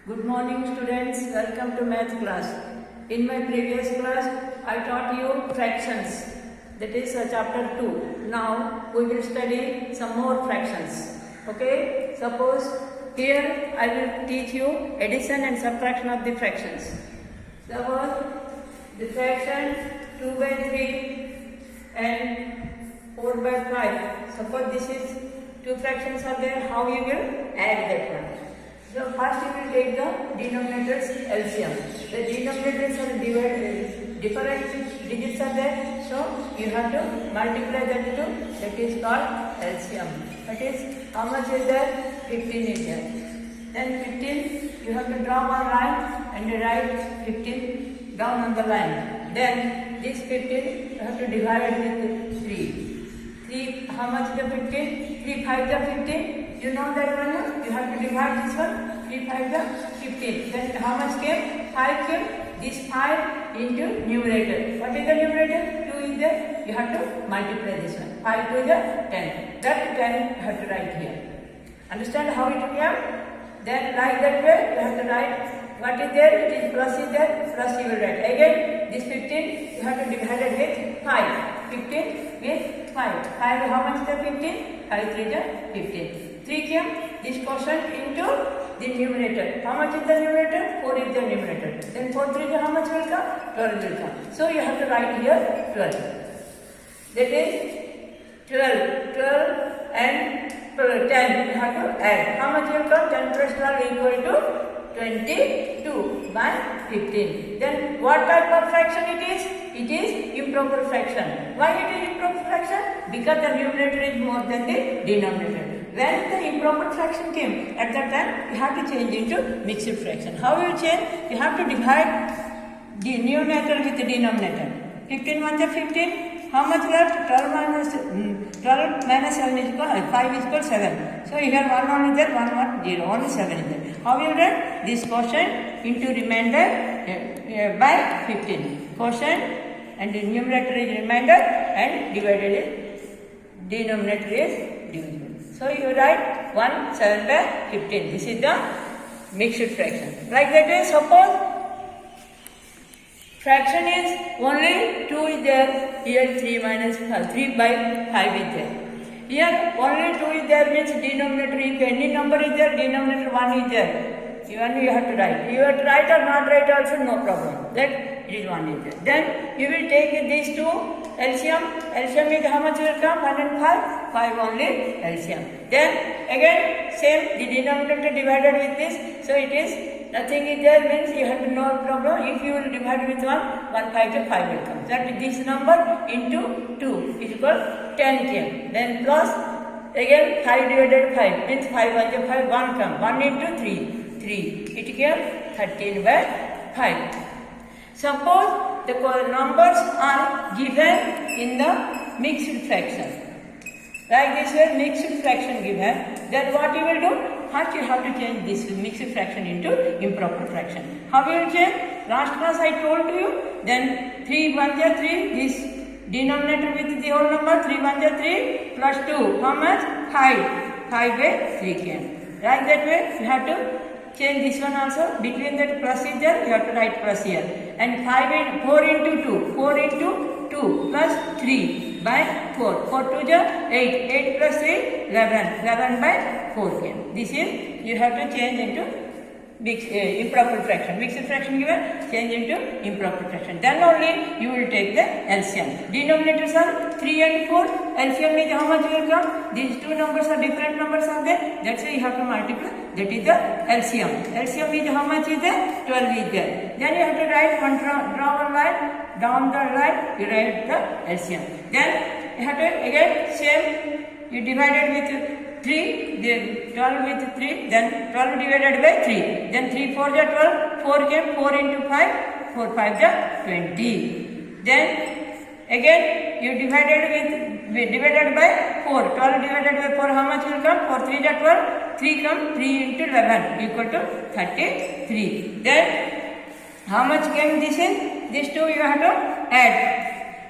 Good morning students, welcome to math class. In my previous class, I taught you fractions, that is chapter 2. Now we will study some more fractions. Okay, suppose here I will teach you addition and subtraction of the fractions. Suppose the fraction 2 by 3 and 4 by 5. Suppose this is two fractions are there, how you will add that one? So first you will take the denominators LCM. The denominators are divided, different digits are there, so you have to multiply that to, that is called LCM. That is, how much is there? 15 is there. Then 15, you have to draw one line and write 15 down on the line. Then this 15, you have to divide it with 3. 3, how much is the 15? 3 5 the 15. You know that one, you have to divide this one, 3 5 the 15. Then how much came? 5 came. This 5 into numerator. What is the numerator? 2 is there. You have to multiply this one. 5 to the 10. That 10 you have to write here. Understand how it came? Then like that way, you have to write what is there, it is plus is there, plus you will write. Again, this 15, you have to divide it with 5. 15 with 5. 5, how much is the 15? 5 3 the 15. 3 came, this quotient into the numerator. How much is the numerator? 4 is the numerator. Then 4 3 how much will come? 12 will come. So you have to write here 12. That is 12 and 10 you have to add. How much will come? 10 plus 12 equal to 22 by 15. Then what type of fraction it is? It is improper fraction. Why it is improper fraction? Because the numerator is more than the denominator. When the improper fraction came, at that time you have to change into mixed fraction. How you change? You have to divide the numerator with the denominator. 15 1 is 15. How much left? 12 minus 7 is equal 5 is equal 7. So here 1 1 is there, 1 1 0, only 7 is there. How you write? This quotient into remainder by 15. Quotient and the numerator is remainder and divided is denominator is divisible. So you write 1 7 by 15. This is the mixed fraction. Like that way, suppose fraction is only 2 is there, here 3 minus 5, 3 by 5 is there. Here only 2 is there means denominator, if any number is there, denominator 1 is there. Even you have to write. You have to write or not write also, no problem. That it is 1 is there. Then you will take these two LCM. LCM is how much will come? 1 and 5. 5 only LCM. Then again same, the denominator divided with this. So it is nothing is there means you have no problem. If you will divide with 1, 1 5 to 5 will come. That this number into 2 is equal 10 came. Then plus again 5 divided 5 means 5 1 to 5 1 come. 1 into 3. 3. It came 13 by 5. Suppose the numbers are given in the mixed fraction. Like this way, mixed fraction given. Then what you will do? First you have to change this mixed fraction into improper fraction. How will you change? Last class I told you. Then 3 1 is 3. This denominator with the whole number 3 1 is 3 plus 2. How much? 5. 5 by 3 came. Like that way, you have to change this one also. Between that plus is there, you have to write plus here. And 4 into 2. 4 into 2 plus 3 by 4. 4 to the 8. 8 plus 3, 11. 11 by 4 came. This is, you have to change into improper fraction. Mixed fraction given, change into improper fraction. Then only you will take the LCM. Denominators are 3 and 4. LCM is how much will come? These two numbers are different numbers are there. That's why you have to multiply. That is the LCM. LCM is how much is there? 12 is there. Then you have to write one, draw one line. Down the line, you write the LCM. Then you have to again same. You divided with 3, then 12 with 3, then 12 divided by 3. Then 3 4 is 12, 4 came, 4 into 5, 4 5 is 20. Then again you divided by 4. 12 divided by 4, how much will come? 4 3 is 12, 3 come, 3 into 11 equal to 33. Then how much came this in? These two you have to add.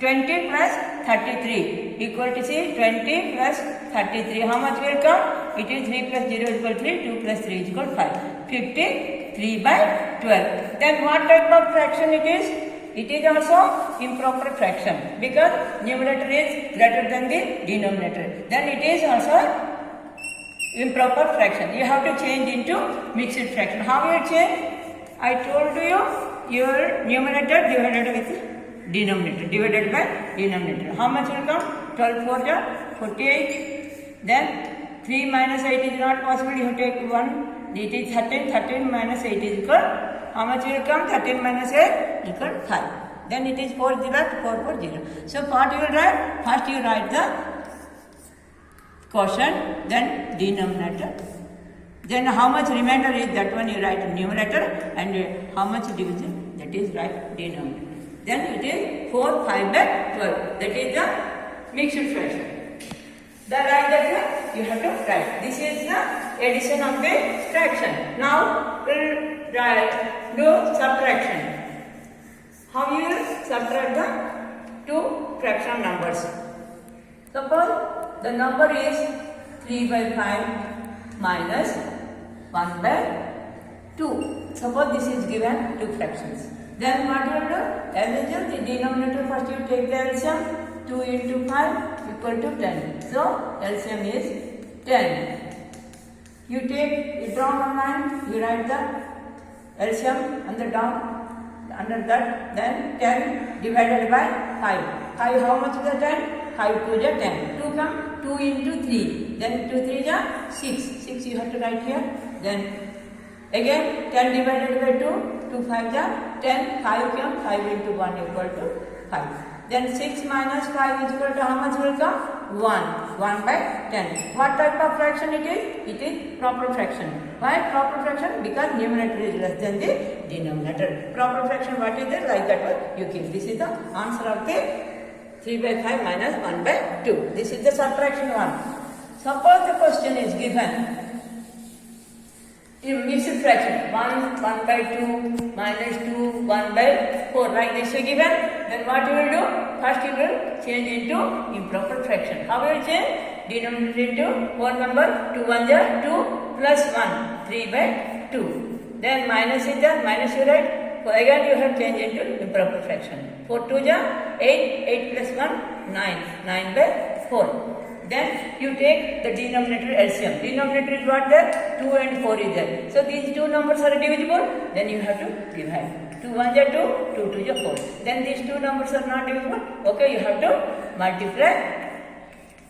20 plus 33 equal to see 20 plus 33. How much will come? It is 3 plus 0 is equal to 3, 2 plus 3 is equal to 5. 50 3 by 12. Then what type of fraction it is? It is also improper fraction because numerator is greater than the denominator. Then it is also improper fraction. You have to change into mixed fraction. How you change? I told you your numerator divided with denominator, divided by denominator. How much will come? 12 4 ja 48. Then 3 minus 8 is not possible. You have to take 1. It is 13. 13 minus 8 is equal. How much will come? 13 minus 8 equal 5. Then it is 4 0 4 4 0. So what you will write? First you write the quotient, then denominator. Then how much remainder is that one you write numerator, and how much division, that is right denominator. Then it is 4 5 by 12. That is the mixed fraction. The like that you have to write. This is the addition of the fraction. Now we'll do subtraction. How you will subtract the two fraction numbers? Suppose the number is 3 by 5 minus 1 by 2. Suppose this is given two fractions. Then what you will do? As usual, the denominator first you take the LCM. 2 into 5 equal to 10. So LCM is 10. You draw one line, you write the LCM on the down. Under that, then 10 divided by 5. 5, how much is the 10? 5 2 is 10. 2 come, 2 into 3. Then 2 3 is 6. 6 you have to write here. Then again 10 divided by 2. 2 5 is 10. 5 come, 5 into 1 equal to 5. Then 6 minus 5 is equal to how much will come? 1. 1 by 10. What type of fraction it is? It is proper fraction. Why proper fraction? Because numerator is less than the denominator. Proper fraction, what is it? Like that one you keep. This is the answer of the 3 by 5 minus 1 by 2. This is the subtraction one. Suppose the question is given in mixed fraction 1 by 2 minus 2 1 by 4, like this is given. Then what you will do? First you will change into improper fraction. How will you change? Denominator into whole number. 2 1 is 2 plus 1 3 by 2. Then minus is there, minus you write. So again you have changed into improper fraction. 4 2 is 8, 8 plus 1 9, 9 by 4. Then you take the denominator LCM. Denominator is what there? 2 and 4 is there. So these two numbers are divisible. Then you have to divide. 2 1 is 2, 2 2 is 4. Then these two numbers are not divisible. Okay, you have to multiply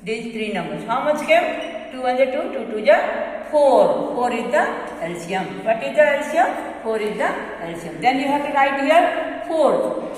these three numbers. How much came? 2 1 is 2, 2 2 is 4. 4 is the LCM. What is the LCM? 4 is the LCM. Then you have to write here 4.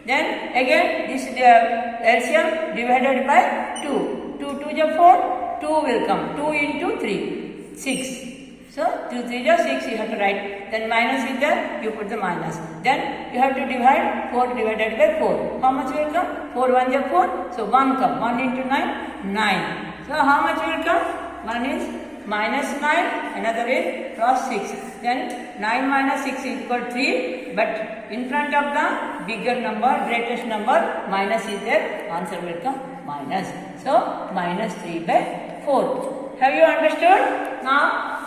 Then again this LCM divided by 2. 2 2 is 4, 2 will come, 2 into 3, 6. So 2 3 is 6 you have to write. Then minus is there, you put the minus. Then you have to divide 4 divided by 4. How much will come? 4 1 is 4, so 1 come, 1 into 9, 9. So how much will come? One is minus 9, another is plus 6. Then 9 minus 6 is equal to 3, but in front of the bigger number, greatest number, minus is there, answer will come minus. So minus 3 by 4. Have you understood? Now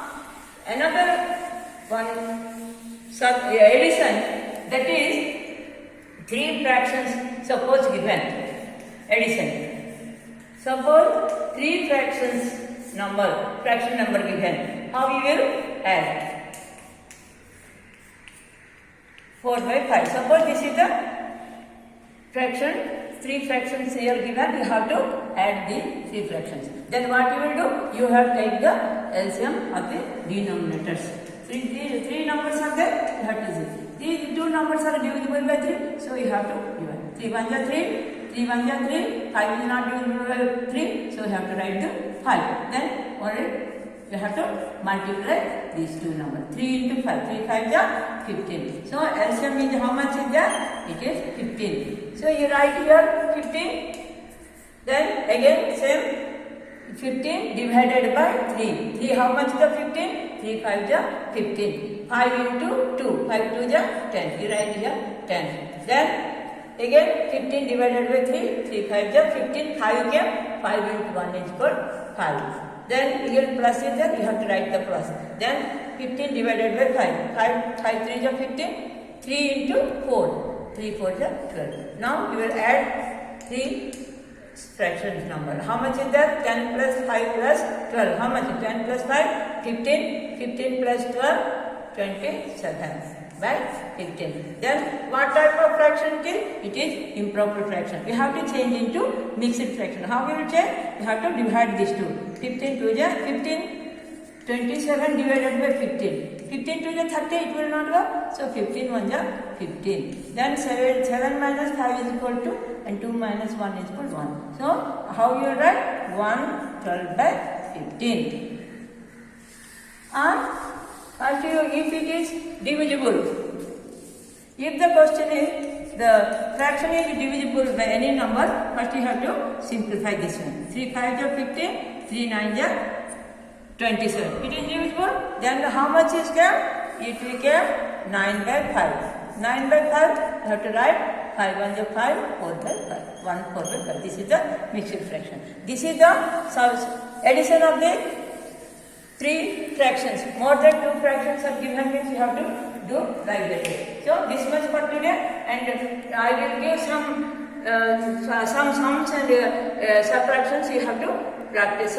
another one addition, that is 3 fractions suppose given. Addition. Suppose 3 fraction number given. How you will add? 4 by 5. Suppose this is the fraction. 3 fractions here given, you have to add the 3 fractions. Then what you will do? You have to take the LCM of the denominators. 3 numbers are there, you have to see. These 2 numbers are divisible by 3, so you have to divide. 3 1 is 3, 3 1 is 3, 5 is not divisible by 3, so you have to write the 5. Then only you have to multiply these 2 numbers. 3 into 5, 3 5 is 15. So LCM is how much is there? It is 15. So you write here 15. Then again same 15 divided by 3. 3 how much is the 15? 3 5 is 15. 5 into 2. 5 2 is 10. You write here 10. Then again 15 divided by 3. 3 5 is 15. 5 came. 5 into 1 is equal 5. Then here plus is there, you have to write the plus. Then 15 divided by 5. 5 3 is 15. 3 into 4. 3 4 is 12. Now you will add 3 fractions number. How much is that? 10 plus 5 plus 12. How much is 10 plus 5? 15. 15 plus 12? 27 by 15. Then what type of fraction it is? It is improper fraction. We have to change into mixed fraction. How we will change? We have to divide these two. 15 2 is 15. 27 divided by 15. 15 2 is 30. It will not go. So 15 1 is 15. Then 7 minus 5 is equal to, and 2 minus 1 is equal to 1. So how you will write? 112 by 15. And if it is divisible, if the question is the fraction is divisible by any number, first you have to simplify this one. 3 5 is 15, 3 9 is 27. It is divisible. Then how much is kept? It will kept 9 by 5. 9 by 5, you have to write 5 1 is 5, 4 by 5. 1 4 by 5. This is the mixed fraction. This is the addition of the 3 fractions. More than 2 fractions are given means you have to do like that. So this much for today, and I will give some sums and subtractions. You have to practice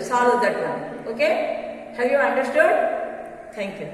solve that one. Okay? Have you understood? Thank you.